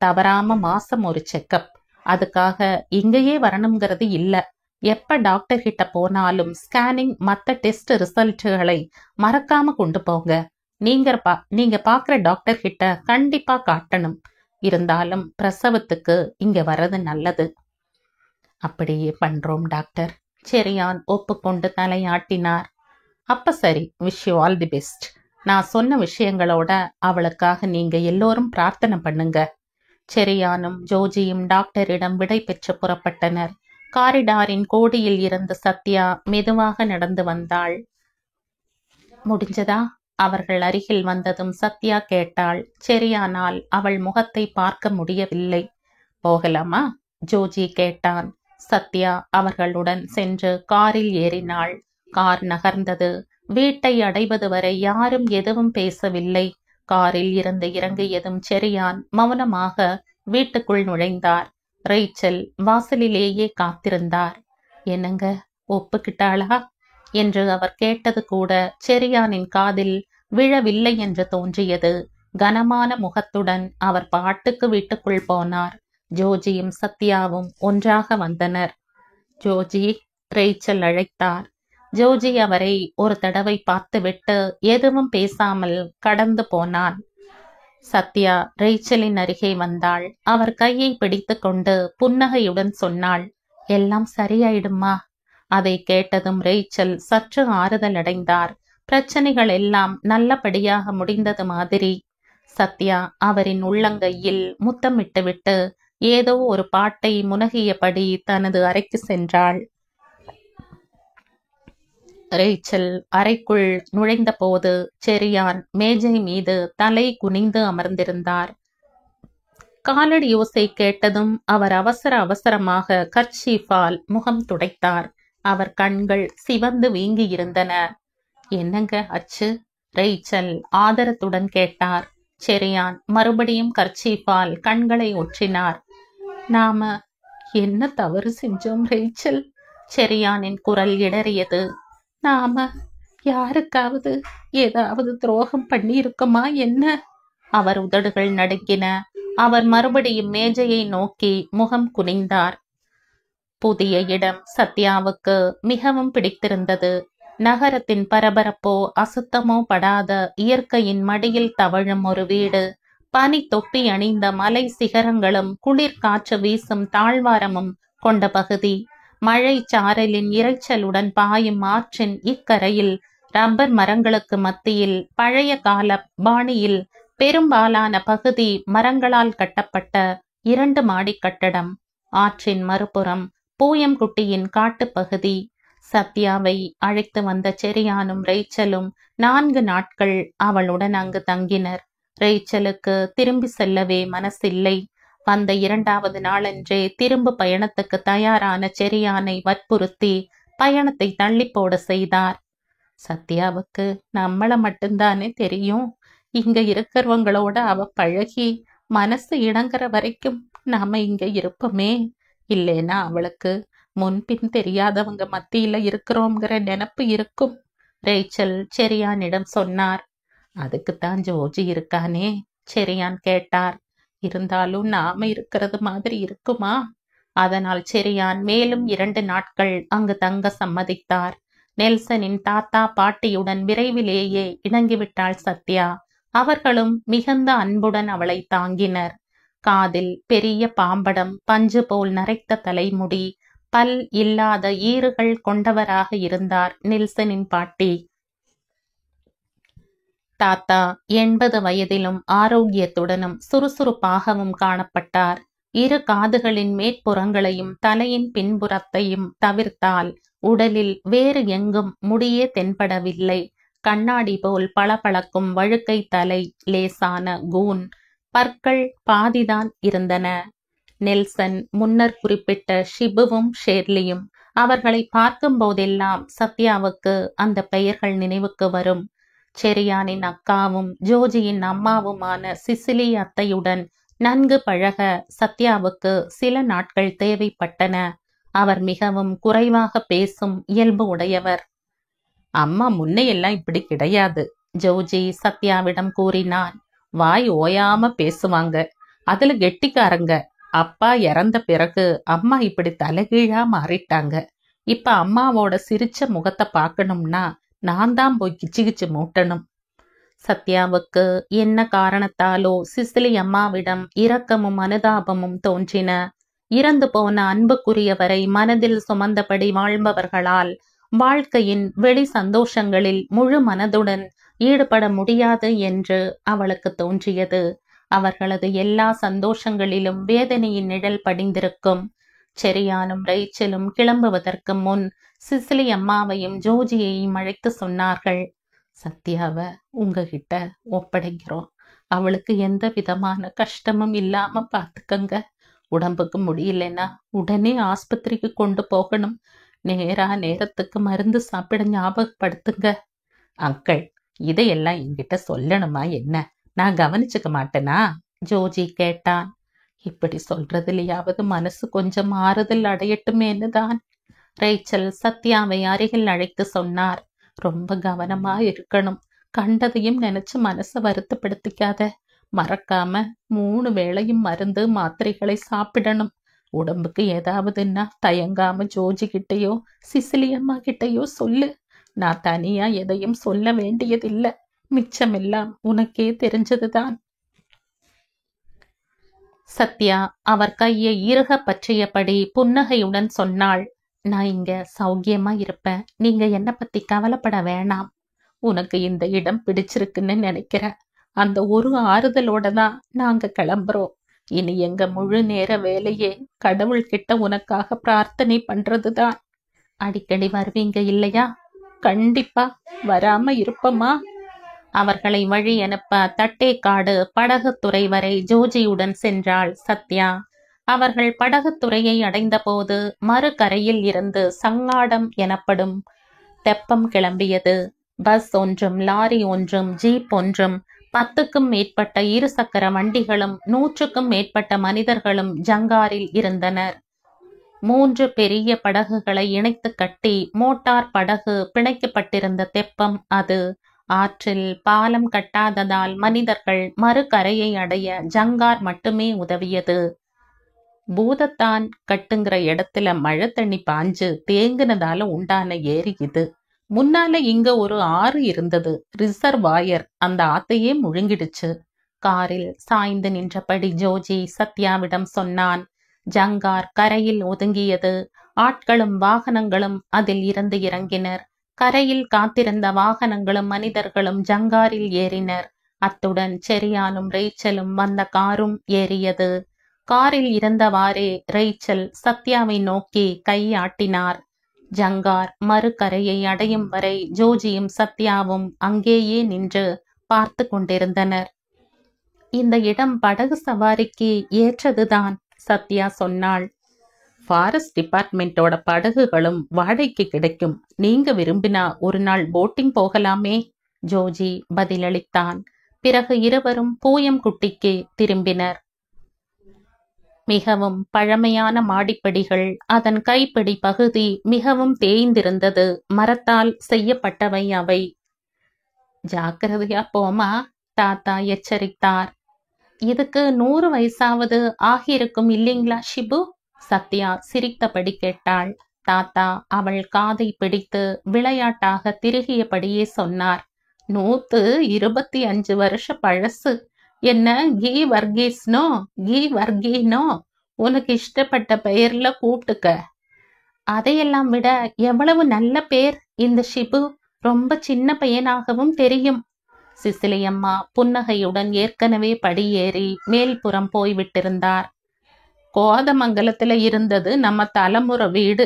தவறாம மாசம் ஒரு செக்கப். அதுக்காக இங்கேயே வரணுங்கிறது இல்ல. எப்ப டாக்டர் கிட்ட போனாலும் ஸ்கேனிங் மத்த டெஸ்ட் ரிசல்ட்டுகளை மறக்காம கொண்டு போங்க. நீங்க பாக்குற டாக்டர் கிட்ட கண்டிப்பா காட்டணும். இருந்தாலும் பிரசவத்துக்கு இங்க வர்றது நல்லது. அப்படியே பண்றோம் டாக்டர். செரியான் ஒப்புக்கொண்டு தலையாட்டினார். அப்ப சரி, wish you all the best. நான் சொன்ன விஷயங்களோட அவளுக்காக நீங்க எல்லோரும் பிரார்த்தனை பண்ணுங்க. செரியானும் ஜோஜியும் டாக்டரிடம் விடை பெற்று புறப்பட்டனர். காரிடாரின் கோடியில் இருந்து சத்யா மெதுவாக நடந்து வந்தாள். முடிஞ்சதா? அவர்கள் அருகில் வந்ததும் சத்யா கேட்டாள். செரியானால் அவள் முகத்தை பார்க்க முடியவில்லை. போகலாமா? ஜோஜி கேட்டான். சத்யா அவர்களுடன் சென்று காரில் ஏறினாள். கார் நகர்ந்தது. வீட்டை அடைவது வரை யாரும் எதுவும் பேசவில்லை. காரில் இருந்து இறங்கியதும் செரியான் மௌனமாக வீட்டுக்குள் நுழைந்தார். ரேச்சல் வாசலிலேயே காத்திருந்தார். என்னங்க, ஒப்புக்கிட்டாளா என்று அவர் கேட்டது கூட செரியானின் காதில் விழவில்லை என்று தோன்றியது. கனமான முகத்துடன் அவர் பாட்டுக்கு வீட்டுக்குள் போனார். ஜோஜியும் சத்யாவும் ஒன்றாக வந்தனர். ஜோஜி, ரேச்சல் அழைத்தார். ஜோஜி அவரை ஒரு தடவை பார்த்துவிட்டு எதுவும் பேசாமல் கடந்து போனான். சத்யா ரேச்சலின் அருகே வந்தாள். அவர் கையை பிடித்து கொண்டு புன்னகையுடன் சொன்னாள், எல்லாம் சரியாயிடுமா? அதை கேட்டதும் ரேச்சல் சற்று ஆறுதல் அடைந்தார். பிரச்சனைகள் எல்லாம் நல்லபடியாக முடிந்தது மாதிரி. சத்யா அவரின் உள்ளங்கையில் முத்தமிட்டுவிட்டு ஏதோ ஒரு பாட்டை முனகியபடி தனது அறைக்கு சென்றாள். ரேச்சல் அறைக்குள் நுழைந்த போது செரியான் மேஜை மீது தலை குனிந்து அமர்ந்திருந்தார். காலடி ஓசை கேட்டதும் அவர் அவசர அவசரமாக கர்ச்சீஃபால் முகம் துடைத்தார். அவர் கண்கள் சிவந்து வீங்கியிருந்தன. என்னங்க அச்சு? ரேச்சல் ஆதரத்துடன் கேட்டார். செரியான் மறுபடியும் கர்ச்சீஃபால் கண்களை ஒற்றினார். நாம என்ன தவறு செஞ்சோம் ரேச்சல்? செரியானின் குரல் இடறியது. நாம யாருக்காவது ஏதாவது துரோகம் பண்ணி இருக்கோமா என்ன? அவர் உதடுகள் நடுங்கின. அவர் மறுபடியும் மேஜையை நோக்கி முகம் குனிந்தார். புதிய இடம் சத்யாவுக்கு மிகவும் பிடித்திருந்தது. நகரத்தின் பரபரப்போ அசுத்தமோ படாத இயற்கையின் மடியில் தவழும் ஒரு வீடு. பனி தொப்பி அணிந்த மலை சிகரங்களும் குளிர் காற்று வீசும் தாழ்வாரமும் கொண்ட பகுதி. மழை சாரலின் இரைச்சலுடன் பாயும் ஆற்றின் இக்கரையில் ரப்பர் மரங்களுக்கு மத்தியில் பழைய கால பாணியில் பெரும்பாலான பகுதி மரங்களால் கட்டப்பட்ட 2 மாடி கட்டடம். ஆற்றின் மறுபுறம் பூயம்குட்டியின் காட்டுப்பகுதி. சத்யாவை அழைத்து வந்த செரியானும் ரேச்சலும் 4 நாட்கள் அவளுடன் அங்கு தங்கினர். ரேச்சலுக்கு திரும்பி செல்லவே மனசில்லை. வந்த 2வது நாளன்றே திரும்ப பயணத்துக்கு தயாரான செரியானை வற்புறுத்தி பயணத்தை தள்ளி போட செய்தார். சத்யாவுக்கு நம்மள மட்டும்தானே தெரியும். இங்க இருக்கிறவங்களோட அவ பழகி மனசு இணங்குற வரைக்கும் நாம இங்க இருப்போமே. இல்லைன்னா அவளுக்கு முன்பின் தெரியாதவங்க மத்தியில இருக்கிறோங்கிற நினைப்பு இருக்கும். ரேச்சல் செரியானிடம் சொன்னார். அதுக்குத்தான் ஜோஜி இருக்கானே? செரியான் கேட்டார். இருந்தாலும் நாம இருக்கிறது மாதிரி இருக்குமா? அதனால் செரியான் மேலும் 2 நாட்கள் அங்கு தங்க சம்மதித்தார். நெல்சனின் தாத்தா பாட்டியுடன் விரைவிலேயே இணங்கிவிட்டாள் சத்யா. அவர்களும் மிகுந்த அன்புடன் அவளை தாங்கினர். காதில் பெரிய பாம்படம், பஞ்சு போல் நரைத்த தலைமுடி, பல் இல்லாத ஈறுகள் கொண்டவராக இருந்தார் நெல்சனின் பாட்டி. தாத்தா 80 வயதிலும் ஆரோக்கியத்துடனும் சுறுசுறுப்பாகவும் காணப்பட்டார். 2 காதுகளின் மேற்புறங்களையும் தலையின் பின்புறத்தையும் தவிர்த்தால் உடலில் வேறு எங்கும் முடியே தென்படவில்லை. கண்ணாடி போல் பளபளக்கும் வழுக்கை தலை, லேசான கூன், பற்கள் பாதிதான் இருந்தன. நெல்சன் முன்னர் குறிப்பிட்ட ஷிபுவும் ஷேர்லியும் அவர்களை பார்க்கும் போதெல்லாம் சத்யாவுக்கு அந்த பெயர்கள் நினைவுக்கு வரும். செரியானின் அக்காவும் ஜோஜியின் அம்மாவுமான சிசிலி அத்தையுடன் நன்கு பழக சத்யாவுக்கு சில நாட்கள் தேவைப்பட்டன. அவர் மிகவும் குறைவாக பேசும் இயல்பு உடையவர். அம்மா முன்னையெல்லாம் இப்படி கிடையாது, ஜோஜி சத்யாவிடம் கூறினான். வாய் ஓயாம பேசுவாங்க. அதுல கெட்டிக்காரங்க. அப்பா இறந்த பிறகு அம்மா இப்படி தலைகீழா மாறிட்டாங்க. இப்ப அம்மாவோட சிரிச்ச முகத்தை பார்க்கணும்னா நான் தான் போய் கிச்சு மூட்டணும். சத்யாவுக்கு என்ன காரணத்தாலோ சிசிலி அம்மாவிடம் இரக்கமும் அனுதாபமும் தோன்றின. இறந்து போன அன்புக்குரியவரை மனதில் சுமந்தபடி வாழ்பவர்களால் வாழ்க்கையின் வெளி சந்தோஷங்களில் முழு மனதுடன் ஈடுபட முடியாது என்று அவளுக்கு தோன்றியது. அவர்களது எல்லா சந்தோஷங்களிலும் வேதனையின் நிழல் படிந்திருக்கும். செரியானும் ரேச்சலும் கிளம்புவதற்கு முன் சிசிலி அம்மாவையும் ஜோஜியையும் அழைத்து சொன்னார்கள். சத்யாவை உங்ககிட்ட ஒப்படைக்கிறோம். அவளுக்கு எந்த விதமான கஷ்டமும் இல்லாம பார்த்துக்கங்க. உடம்புக்கு முடியலன்னா உடனே ஆஸ்பத்திரிக்கு கொண்டு போகணும். நேரத்துக்கு மருந்து சாப்பிட ஞாபகப்படுத்துங்க. அங்கிள், இதையெல்லாம் என்கிட்ட சொல்லணுமா என்ன? நான் கவனிச்சுக்க மாட்டேனா? ஜோஜி கேட்டான். இப்படி சொல்றதுலையாவது மனசு கொஞ்சம் ஆறுதல் அடையட்டுமேன்னு தான். ரேச்சல் சத்யாவை அருகில் அழைத்து சொன்னார். ரொம்ப கவனமா இருக்கணும். கண்டதையும் நினைச்சு மனசை வருத்தப்படுத்திக்காத. மறக்காம 3 வேளையும் மருந்து மாத்திரைகளை சாப்பிடணும். உடம்புக்கு ஏதாவதுன்னா தயங்காம ஜோஜி கிட்டையோ சிசிலி அம்மா கிட்டையோ சொல்லு. நான் தனியா எதையும் சொல்ல வேண்டியதில்லை. மிச்சமெல்லாம் உனக்கே தெரிஞ்சதுதான். சத்யா அவர் கையை இறுக பற்றியபடி புன்னகையுடன் சொன்னாள். நான் இங்க சௌக்கியமா இருப்பேன். நீங்க என்ன பத்தி கவலைப்பட வேணாம். உனக்கு இந்த இடம் பிடிச்சிருக்குன்னு நினைக்கிற. அந்த ஒரு ஆறுதலோட தான் நாங்க கிளம்புறோம். இனி எங்க முழு நேர வேலையே கடவுள்கிட்ட உனக்காக பிரார்த்தனை பண்றதுதான். அடிக்கடி வருவீங்க இல்லையா? கண்டிப்பா வராம இருப்பமா. அவர்களை வழி அனுப்ப தட்டேக்காடு படகுத்துறை வரை ஜோஜியுடன் சென்றாள் சத்யா. அவர்கள் படகுத்துறையை அடைந்தபோது மறுகரையில் இருந்து சங்காடம் எனப்படும் தெப்பம் கிளம்பியது. பஸ் ஒன்றும் லாரி ஒன்றும் ஜீப் ஒன்றும் 10க்கும் மேற்பட்ட இருசக்கர வண்டிகளும் 100க்கும் மேற்பட்ட மனிதர்களும் ஜங்காரில் இருந்தனர். 3 பெரிய படகுகளை இணைத்து கட்டி மோட்டார் படகு பிணைக்கப்பட்டிருந்த தெப்பம் அது. ஆற்றில் பாலம் கட்டாததால் மனிதர்கள் மறுகரையை அடைய ஜங்கார் மட்டுமே உதவியது. பூதத்தான் கட்டுங்கிற இடத்துல மழை தண்ணி பாஞ்சு தேங்குனதால உண்டான ஏரி இது. முன்னால இங்க ஒரு ஆறு இருந்தது, ரிசர்வாயர். அந்த ஆத்தையே முழுங்கிடுச்சு. காரில் சாய்ந்து நின்றபடி ஜோஜி சத்யாவிடம் சொன்னான். ஜங்கார் கரையில் ஒதுங்கியது. ஆட்களும் வாகனங்களும் அதில் இருந்து இறங்கினர். கரையில் காத்திருந்த வாகனங்களும் மனிதர்களும் ஜங்காரில் ஏறினர். அத்துடன் செரியானும் ரேச்சலும் வந்த காரும் ஏறியது. காரில் இருந்தவாறே ரேச்சல் சத்யாவை நோக்கி கையாட்டினார். ஜங்கார் மறுகரையை அடையும் வரை ஜோஜியும் சத்யாவும் அங்கேயே நின்று பார்த்து கொண்டிருந்தனர். இந்த இடம் படகு சவாரிக்கு ஏற்றதுதான், சத்யா சொன்னாள். ஃபாரஸ்ட் டிபார்ட்மெண்டோட படகுகளும் வாடகைக்கு கிடைக்கும். நீங்க விரும்பினா ஒரு நாள் போட்டிங் போகலாமே, ஜோஜி பதிலளித்தான். பிறகு இருவரும் பூயம்குட்டிக்கு திரும்பினர். மிகவும் பழமையான மாடிப்படிகள். அதன் கைப்பிடி பகுதி மிகவும் தேய்ந்திருந்தது. மரத்தால் செய்யப்பட்டவை அவை. ஜாக்கிரதையா போமா, தாத்தா எச்சரித்தார். இதுக்கு 100 வயசாவது ஆகியிருக்கும் இல்லைங்களா ஷிபு? சத்யா சிரித்தபடி கேட்டாள். தாத்தா அவள் காதை பிடித்து விளையாட்டாக திருகியபடியே சொன்னார். 125 வருஷ பழசு. என்ன கீ வர்கீஸ்னோ கீ வர்கீனோ, உனக்கு இஷ்டப்பட்ட பெயர்ல கூப்பிட்டுக்க. அதையெல்லாம் விட எவ்வளவு நல்ல பேர் இந்த ஷிபு. ரொம்ப சின்ன பையனாகவும் தெரியும். சிசிலியம்மா புன்னகையுடன் ஏற்கனவே படியேறி மேல்புறம் போய்விட்டிருந்தார். கோதமங்கலத்துல இருந்தது நம்ம தலைமுறை வீடு.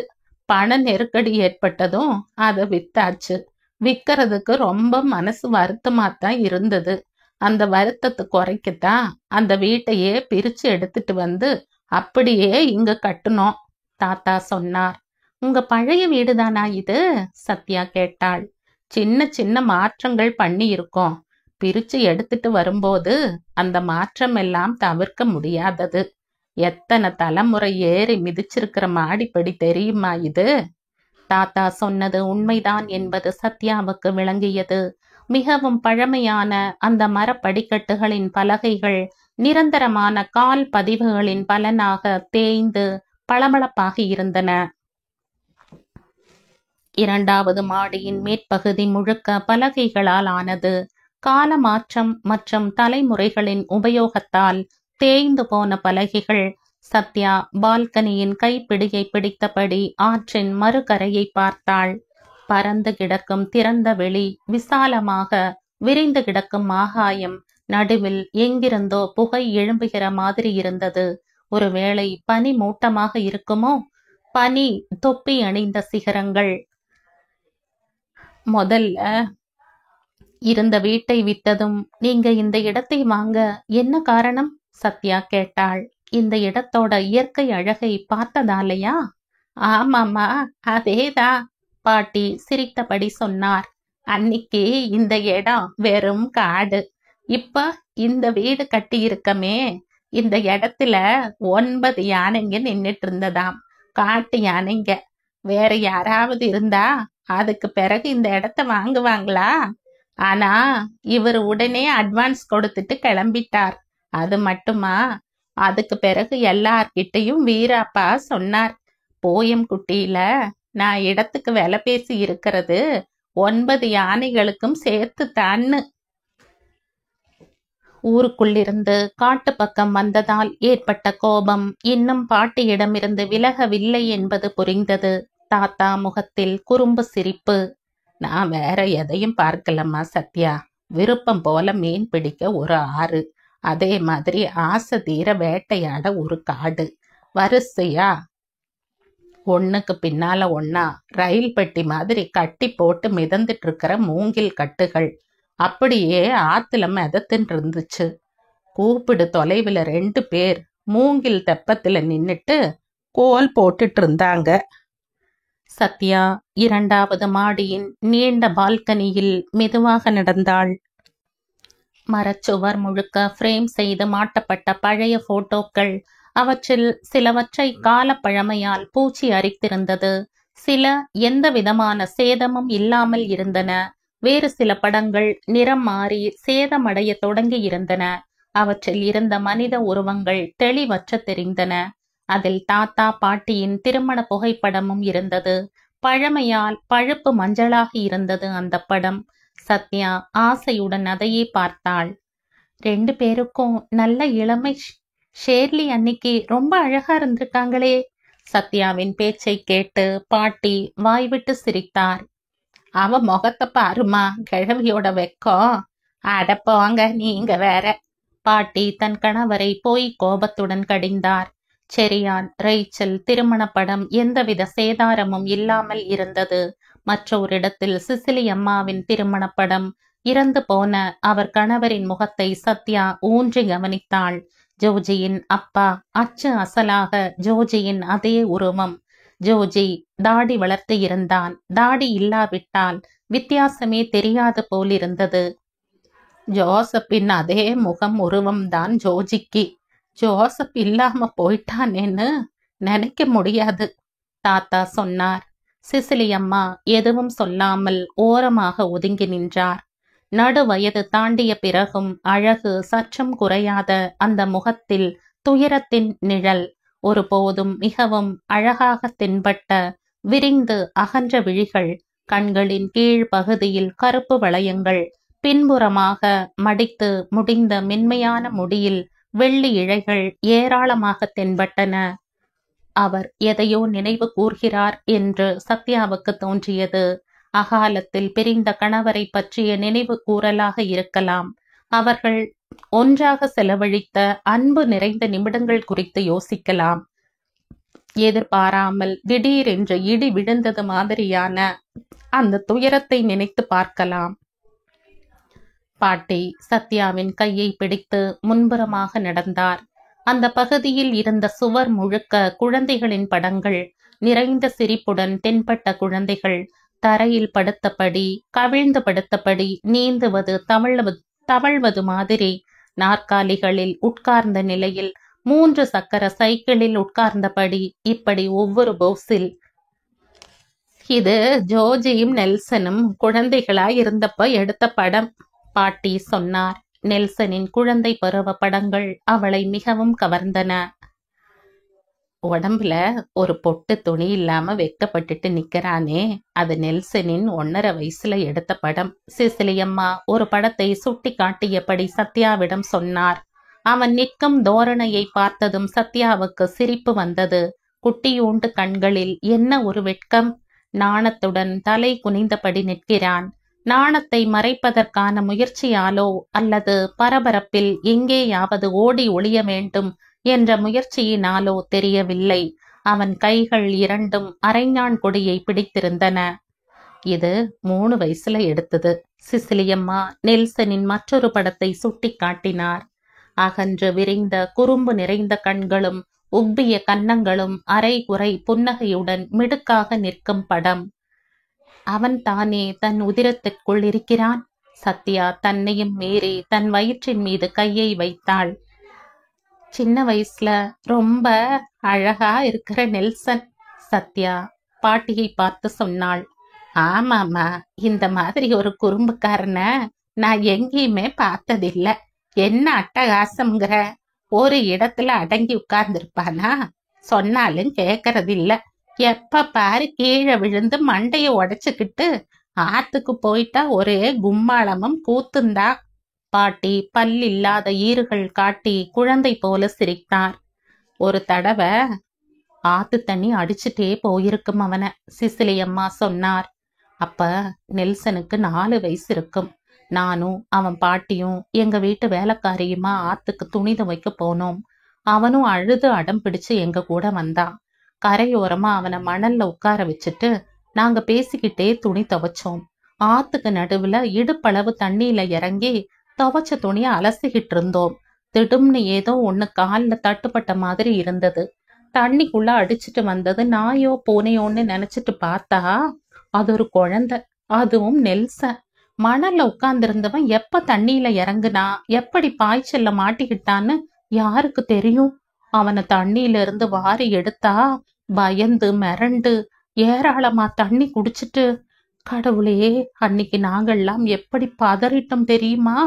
பண நெருக்கடி ஏற்பட்டதும் அதை வித்தாச்சு. விற்கிறதுக்கு ரொம்ப மனசு வருத்தமாத்தான் இருந்தது. அந்த வருத்தத்தை குறைக்கத்தான் அந்த வீட்டையே பிரிச்சு எடுத்துட்டு வந்து அப்படியே இங்க கட்டுனோம், தாத்தா சொன்னார். உங்க பழைய வீடுதானா இது? சத்யா கேட்டாள். சின்ன சின்ன மாற்றங்கள் பண்ணி இருக்கோம். பிரிச்சு எடுத்துட்டு வரும்போது அந்த மாற்றம் எல்லாம் தவிர்க்க முடியாதது. எத்தனை தலைமுறை ஏறி மிதிச்சிருக்கிற மாடிப்படி தெரியுமா இது? தாத்தா சொன்னது உண்மைதான் என்பது சத்யாவுக்கு விளங்கியது. மிகவும் பழமையான அந்த மரப்படிக்கட்டுகளின் பலகைகள் நிரந்தரமான கால் பதிவுகளின் பலனாக தேய்ந்து பளபளப்பாக இருந்தன. 2வது மாடியின் மேற்பகுதி முழுக்க பலகைகளால் ஆனது. கால மாற்றம் மற்றும் தலைமுறைகளின் உபயோகத்தால் தேய்ந்து போன பலகைகள். சத்யா பால்கனியின் கைப்பிடியை பிடித்தபடி ஆற்றின் மறுகரையை பார்த்தாள். பறந்து கிடக்கும் திறந்த வெளி, விசாலமாக விரிந்து கிடக்கும் ஆகாயம், நடுவில் எங்கிருந்தோ புகை எழும்புகிற மாதிரி இருந்தது. ஒருவேளை பனி மூட்டமாக இருக்குமோ? பனி தொப்பி அணிந்த சிகரங்கள். முதல்ல இருந்த வீட்டை விட்டதும் நீங்க இந்த இடத்தை வாங்க என்ன காரணம்? சத்யா கேட்டாள். இந்த இடத்தோட இயற்கை அழகை பார்த்ததாலையா? ஆமாமா, அதேதான், பாட்டி சிரித்தபடி சொன்னார். அன்னிக்கு இந்த இடம் வெறும் காடு. இப்ப இந்த வீடு கட்டி இருக்கமே, இந்த இடத்துல 9 யானைங்க நின்னுட்டு இருந்ததாம். காட்டு யானைங்க. வேற யாராவது இருந்தா அதுக்கு பிறகு இந்த இடத்த வாங்குவாங்களா? ஆனா இவர் உடனே அட்வான்ஸ் கொடுத்துட்டு கிளம்பிட்டார். அது மட்டுமா, அதுக்கு பிறகு எல்லார்கிட்டையும் வீராப்பா சொன்னார், போயம்குட்டியில நான் இடத்துக்கு விலை பேசி இருக்கிறது 9 யானைகளுக்கும் சேர்த்து தான்னு. ஊருக்குள்ளிருந்து காட்டு பக்கம் வந்ததால் ஏற்பட்ட கோபம் இன்னும் பாட்டியிடமிருந்து விலகவில்லை என்பது புரிந்தது. தாத்தா முகத்தில் குறும்பு சிரிப்பு. நான் வேற எதையும் பார்க்கலம்மா சத்யா. விருப்பம் போல மீன் பிடிக்க ஒரு ஆறு, அதே மாதிரி ஆசை தீர வேட்டையாட ஒரு காடு. வரிசையா ஒண்ணுக்கு பின்னால ஒண்ணா ரயில் பெட்டி மாதிரி கட்டி போட்டு மிதந்துட்டு இருக்கிற மூங்கில் கட்டுகள் அப்படியே ஆத்துல மிதத்துன்னு இருந்துச்சு. கூப்பிடு தொலைவில் 2 பேர் மூங்கில் தெப்பத்துல நின்னுட்டு கோல் போட்டுட்டு இருந்தாங்க. சத்யா 2வது மாடியின் நீண்ட பால்கனியில் மெதுவாக நடந்தாள். மரச்சுவர் முழுக்க ஃப்ரேம் செய்து மாட்டப்பட்ட பழைய போட்டோக்கள். அவற்றில் சிலவற்றை காலப்பழமையால் பூச்சி அரித்திருந்தது. சில எந்த விதமான சேதமும் இல்லாமல் இருந்தன. வேறு சில படங்கள் நிறம் மாறி சேதமடைய தொடங்கி இருந்தன. அவற்றில் இருந்த மனித உருவங்கள் தெளிவற்ற தெரிந்தன. அதில் தாத்தா பாட்டியின் திருமண புகைப்படமும் இருந்தது. பழமையால் பழுப்பு மஞ்சளாக இருந்தது அந்த படம். சத்யா ஆசையுடன் அதையே பார்த்தாள். 2 பேருக்கும் நல்ல இளமை. ஷேர்லி அன்னைக்கு ரொம்ப அழகா இருந்திருக்காங்களே. சத்யாவின் பேச்சை கேட்டு பாட்டி வாய்விட்டு சிரித்தார். அவ முகத்தை பாருமா, கிழவியோட வெக்கம். அடப்போங்க நீங்க வேற. பாட்டி தன் கணவரை போய் கோபத்துடன் கடிந்தார். செரியான் ரேச்சல் திருமண படம் எந்தவித சேதாரமும் இல்லாமல் இருந்தது. மற்றொரு இடத்தில் சிசிலி அம்மாவின் திருமண படம். இறந்து போன அவர் கணவரின் முகத்தை சத்யா ஊன்றி கவனித்தாள். ஜோஜியின் அப்பா அச்சு அசலாக ஜோஜியின் அதே உருவம். ஜோஜி தாடி வளர்த்து இருந்தான். தாடி இல்லாவிட்டால் வித்தியாசமே தெரியாது போலிருந்தது. ஜோசப்பின் அதே முகம் உருவம்தான் ஜோஜிக்கு. ஜோசப் இல்லாம போயிட்டானேன்னு நினைக்க முடியாது, தாத்தா சொன்னார். சிசிலி அம்மா எதுவும் சொல்லாமல் ஓரமாக ஒதுங்கி நின்றார். நடுவயது தாண்டிய பிறகும் அழகு சற்றும் குறையாத அந்த முகத்தில் துயரத்தின் நிழல். ஒருபோதும் மிகவும் அழகாக தென்பட்ட விரிந்து அகன்ற விழிகள், கண்களின் கீழ் பகுதியில் கருப்பு வளையங்கள், பின்புறமாக மடித்து முடிந்த மென்மையான முடியில் வெள்ளி இழைகள் ஏராளமாக தென்பட்டன. அவர் எதையோ நினைவு கூர்கிறார் என்று சத்யாவுக்கு தோன்றியது. அகாலத்தில் பிரிந்த கணவரை பற்றிய நினைவு கூறலாக இருக்கலாம். அவர்கள் ஒன்றாக செலவழித்த அன்பு நிறைந்த நிமிடங்கள் குறித்து யோசிக்கலாம். எதிர்பாராமல் திடீரென்று இடி விழுந்தது மாதிரியான அந்த துயரத்தை நினைத்து பார்க்கலாம். பாட்டி சத்யாவின் கையை பிடித்து முன்புறமாக நடந்தார். அந்த பகுதியில் இருந்த சுவர் முழுக்க குழந்தைகளின் படங்கள். நிறைந்த சிரிப்புடன் தென்பட்ட குழந்தைகள் தரையில் படுத்தபடி, கவிழ்ந்து படுத்தபடி, நீந்துவது தவழ்வது மாதிரி நாற்காலிகளில் உட்கார்ந்த நிலையில், 3 சக்கர சைக்கிளில் உட்கார்ந்தபடி, இப்படி ஒவ்வொரு போஸில். இது ஜோஜியும் நெல்சனும் குழந்தைகளாய் இருந்தப்ப எடுத்த படம், பாட்டி சொன்னார். நெல்சனின் குழந்தை பருவ படங்கள் அவளை மிகவும் கவர்ந்தன. உடம்புல ஒரு பொட்டு துணி இல்லாம வெக்கப்பட்டுட்டு நிக்கிறானே, அது நெல்சனின் 1.5 வயசுல எடுத்த படம். சிசிலி அம்மா ஒரு படத்தை சுட்டி காட்டியபடி சத்யாவிடம் சொன்னார். அவன் நிற்கும் தோரணையை பார்த்ததும் சத்யாவுக்கு சிரிப்பு வந்தது. குட்டியூண்டு கண்களில் என்ன ஒரு வெட்கம். நாணத்துடன் தலை குனிந்தபடி நிற்கிறான். நாணத்தை மறைப்பதற்கான முயற்சியாலோ அல்லது பரபரப்பில் எங்கேயாவது ஓடி ஒளிய வேண்டும் என்ற முயற்சியினாலோ தெரியவில்லை. அவன் கைகள் 2ம் அரைஞான் கொடியை பிடித்திருந்தன. இது 3 வயசுல எடுத்தது. சிசிலி அம்மா நெல்சனின் மற்றொரு படத்தை சுட்டி காட்டினார். அகன்று விரிந்த குறும்பு நிறைந்த கண்களும் உப்பிய கன்னங்களும் அரை குறை புன்னகையுடன் மிடுக்காக நிற்கும் படம். அவன் தானே தன் உதிரத்திற்குள் இருக்கிறான். சத்யா தன்னையும் மீறி தன் வயிற்றின் மீது கையை வைத்தாள். சின்ன வயசுல ரொம்ப அழகா இருக்கிற நெல்சன், சத்யா பாட்டியை பார்த்து சொன்னாள். ஆமாமா, இந்த மாதிரி ஒரு குறும்புக்காரன நான் எங்கேயுமே பார்த்ததில்ல. என்ன அட்டகாசம்ங்கிற. ஒரு இடத்துல அடங்கி உட்கார்ந்துருப்பானா? சொன்னாலும் கேட்கறதில்ல. எப்ப பாரு கீழே விழுந்து மண்டைய உடைச்சுக்கிட்டு ஆத்துக்கு போயிட்டா ஒரே கும்மாளமும் கூத்துந்தா. பாட்டி பல்லில்லாத ஈறுகள் காட்டி குழந்தை போல சிரித்தார். ஒரு தடவை ஆத்து தண்ணி அடிச்சுட்டே போயிருக்கும் அவனை, சிசிலி அம்மா சொன்னார். அப்ப நெல்சனுக்கு 4 வயசு இருக்கும். நானும் அவன் பாட்டியும் எங்க வீட்டு வேலைக்காரியுமா ஆத்துக்கு துணி துவைக்க போனோம். அவனும் அழுது அடம் பிடிச்சு எங்க கூட வந்தான். கரையோரமா அவனை மணல்ல உட்கார வச்சுட்டு நாங்க பேசிக்கிட்டே துணி துவைச்சோம். ஆத்துக்கு நடுவுல இடுப்பளவு தண்ணியில இறங்கி துவைச்ச துணியை அலசிக்கிட்டு இருந்தோம். திடும்னு ஏதோ ஒண்ணு கால்ல தட்டுப்பட்ட மாதிரி இருந்தது. தண்ணிக்குள்ள அடிச்சிட்டு வந்தது நாயோ பூனையோன்னு நினைச்சிட்டு பார்த்தா அது ஒரு குழந்தை, அதுவும் நெல்சன். மணல்ல உட்கார்ந்திருந்தவன் எப்ப தண்ணியில இறங்குனா, எப்படி பாய்ச்சல்ல மாட்டிக்கிட்டான்னு யாருக்கு தெரியும்? அவனை தண்ணியில இருந்து வாரி எடுத்தா பயந்து மிரண்டு ஏராளமா தண்ணி குடிச்சிட்டு, கடவுளே, அன்னைக்கு நாங்கெல்லாம் எப்படி பதறிட்டோம் தெரியுமா?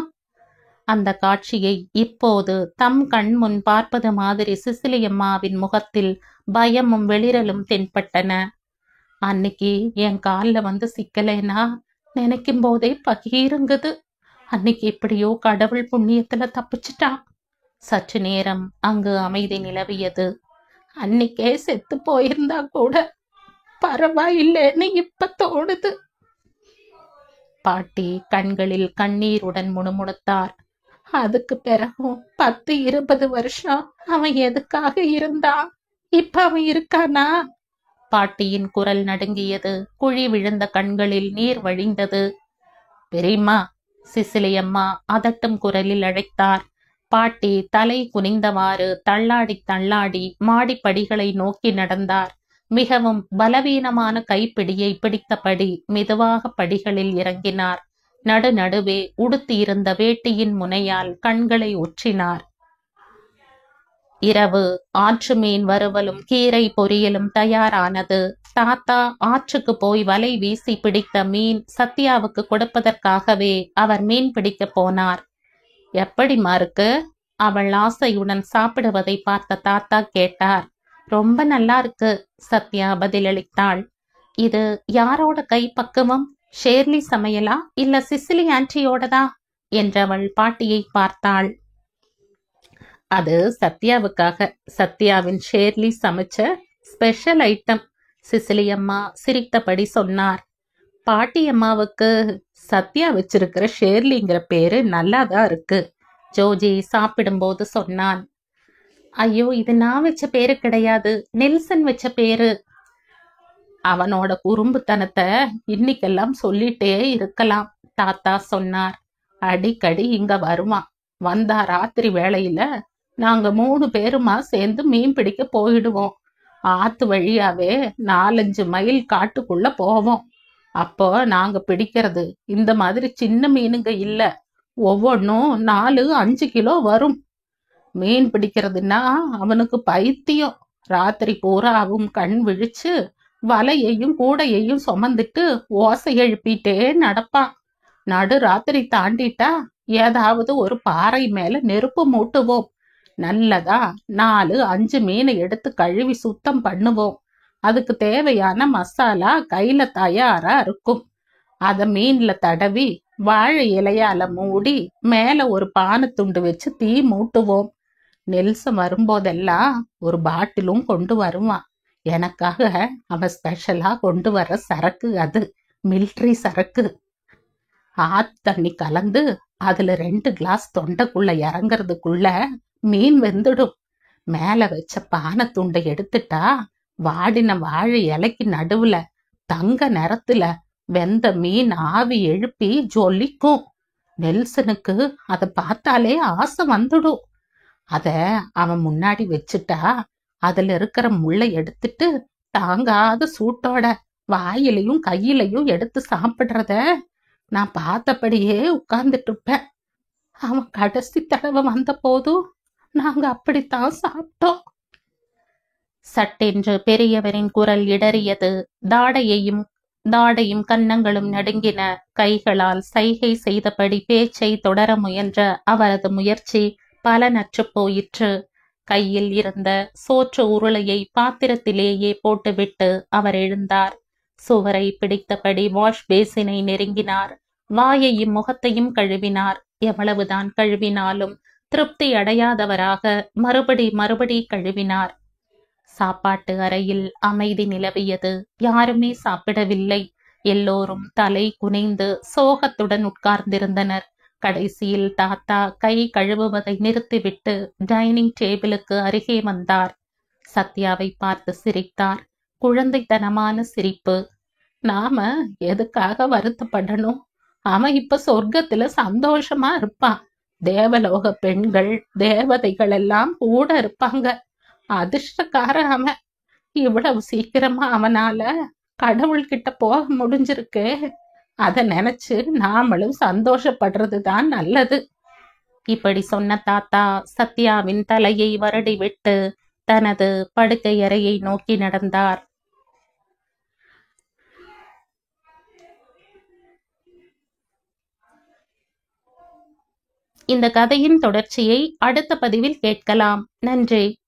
அந்த காட்சியை இப்போது தம் கண் முன் பார்ப்பது மாதிரி சிசிலியம்மாவின் முகத்தில் பயமும் வெளிரலும் தென்பட்டன. அன்னைக்கு என் கால்ல வந்து சிக்கலேனா நினைக்கும் போதே பகீருங்குது. அன்னைக்கு எப்படியோ கடவுள் புண்ணியத்துல தப்பிச்சிட்டான். சற்று நேரம் அங்கு அமைதி நிலவியது. அன்னைக்கே செத்து போயிருந்தா கூட பரவாயில்லைன்னு இப்ப தோணுது. பாட்டி கண்களில் கண்ணீருடன் முணுமுணுத்தார். அதுக்கு பிறகும் 10-20 வருஷம் அவன் எதுக்காக இருந்தான்? இப்ப அவன் இருக்கானா? பாட்டியின் குரல் நடுங்கியது. குழி விழுந்த கண்களில் நீர் வழிந்தது. பெரியம்மா, சிசிலியம்மா அதட்டும் குரலில் அழைத்தார். பாட்டி தலை குனிந்தவாறு தள்ளாடி தள்ளாடி மாடிப்படிகளை நோக்கி நடந்தார். மிகவும் பலவீனமான கைப்பிடியை பிடித்தபடி மெதுவாக படிகளில் இறங்கினார். நடுநடுவே உடுத்தியிருந்த வேட்டியின் முனையால் கண்களை ஒற்றினார். இரவு ஆற்று மீன் வறுவலும் கீரை பொரியலும் தயாரானது. தாத்தா ஆற்றுக்கு போய் வலை வீசி பிடித்த மீன் சத்யாவுக்கு கொடுப்பதற்காகவே அவர் மீன் பிடிக்க போனார். எப்படிமா இருக்கு? அவள் ஆசையுடன் சாப்பிடுவதை பார்த்த தாத்தா கேட்டார். ரொம்ப நல்லா இருக்கு, சத்யா பதிலளித்தாள். இது யாரோட கை பக்குவம்? ஷேர்லி சமையலா இல்ல சிசிலி ஆன்ட்டியோடதா என்றவள் பாட்டியை பார்த்தாள். அது சத்யாவுக்காக. சத்யாவின் ஷேர்லி சமைச்ச ஸ்பெஷல் ஐட்டம், சிசிலியம்மா சிரித்தபடி சொன்னார். பாட்டியம்மாவுக்கு சத்யா வச்சிருக்கிற ஷேர்லிங்கிற பேரு நல்லாதான் இருக்கு, ஜோஜி சாப்பிடும்போது சொன்னான். ஐயோ, இது நான் வச்ச பேரு கிடையாது, நெல்சன் வச்ச பேரு. அவனோட குறும்புத்தனத்தை இன்னைக்கெல்லாம் சொல்லிட்டே இருக்கலாம், தாத்தா சொன்னார். அடிக்கடி இங்க வருவான். வந்தா ராத்திரி வேளையில நாங்க 3 பேருமா சேர்ந்து மீன் பிடிக்க போயிடுவோம். ஆத்து வழியாவே 4-5 மைல் காட்டுக்குள்ள போவோம். அப்போ நாங்க பிடிக்கிறது இந்த மாதிரி சின்ன மீனுங்க இல்ல, ஒவ்வொன்றும் 4-5 கிலோ வரும். மீன் பிடிக்கிறதுனா அவனுக்கு பைத்தியம். ராத்திரி பூராவும் கண் விழிச்சு வலையையும் கூடையையும் சுமந்துட்டு ஓசை எழுப்பிட்டே நடப்பான். நடு ராத்திரி தாண்டிட்டா ஏதாவது ஒரு பாறை மேல நெருப்பு மூட்டுவோம். நல்லதா 4-5 மீனை எடுத்து கழுவி சுத்தம் பண்ணுவோம். அதுக்கு தேவையான மசாலா கையில தயாரா இருக்கும். அத மீன்ல தடவி வாழை இலையால மூடி மேல ஒரு பானை துண்டு வச்சு தீ மூட்டுவோம். நெல்சன் வரும்போதெல்லாம் ஒரு பாட்டிலும் கொண்டு வருவான். எனக்காக அவன் ஸ்பெஷலா கொண்டு வர சரக்கு அது, மிலிட்ரி சரக்கு. ஆத்து தண்ணி கலந்து அதுல 2 கிளாஸ் தொண்டைக்குள்ள இறங்கறதுக்குள்ள மீன் வெந்துடும். மேல வச்ச பானை துண்டை எடுத்துட்டா வாடின வாழை இலைக்கு நடுவுல தங்க நிறத்துல வெந்த மீன் ஆவி எழுப்பி ஜொலிக்கும். நெல்சனுக்கு அதை பார்த்தாலே ஆசை வந்துடும். அத அவன் முன்னாடி வச்சுட்டா அதுல இருக்கிற முள்ளை எடுத்துட்டு தாங்காத சூட்டோட வாயிலையும் கையிலையும் எடுத்து சாப்பிடுறத நான் பார்த்தபடியே உட்கார்ந்துட்டு இருப்பேன். அவன் கடைசி தடவை வந்த போதும் நாங்க அப்படித்தான் சாப்பிட்டோம். சட்டென்று பெரியவரின் குரல் இடறியது. தாடையும் கன்னங்களும் நடுங்கின. கைகளால் சைகை செய்தபடி பேச்சை தொடர முயன்ற அவரது முயற்சி பலனற்று போயிற்று. கையில் இருந்த சோற்று உருளையை பாத்திரத்திலேயே போட்டுவிட்டு அவர் எழுந்தார். சுவரை பிடித்தபடி வாஷ் பேசினை நெருங்கினார். வாயையும் முகத்தையும் கழுவினார். எவ்வளவுதான் கழுவினாலும் திருப்தி அடையாதவராக மறுபடி கழுவினார். சாப்பாட்டு அறையில் அமைதி நிலவியது. யாருமே சாப்பிடவில்லை. எல்லோரும் தலை குனிந்து சோகத்துடன் உட்கார்ந்திருந்தனர். கடைசியில் தாத்தா கை கழுவுவதை நிறுத்திவிட்டு டைனிங் டேபிளுக்கு அருகே வந்தார். சத்யாவை பார்த்து சிரித்தார். குழந்தைத்தனமான சிரிப்பு. நாம எதுக்காக வருத்தப்படணும்? அவன் இப்ப சொர்க்கத்துல சந்தோஷமா இருப்பான். தேவலோக பெண்கள் தேவதைகள் எல்லாம் கூட இருப்பாங்க. அதிர்ஷ்டக்கார அவன். இவ்வளவு சீக்கிரமா அவனால கடவுள்கிட்ட போக முடிஞ்சிருக்கு. அத நினைச்சு நாமளும் சந்தோஷப்படுறதுதான் நல்லது. இப்படி சொன்ன தாத்தா சத்யாவின் தலையை வருடி விட்டு தனது படுக்கை அறையை நோக்கி நடந்தார். இந்த கதையின் தொடர்ச்சியை அடுத்த பதிவில் கேட்கலாம். நன்றி.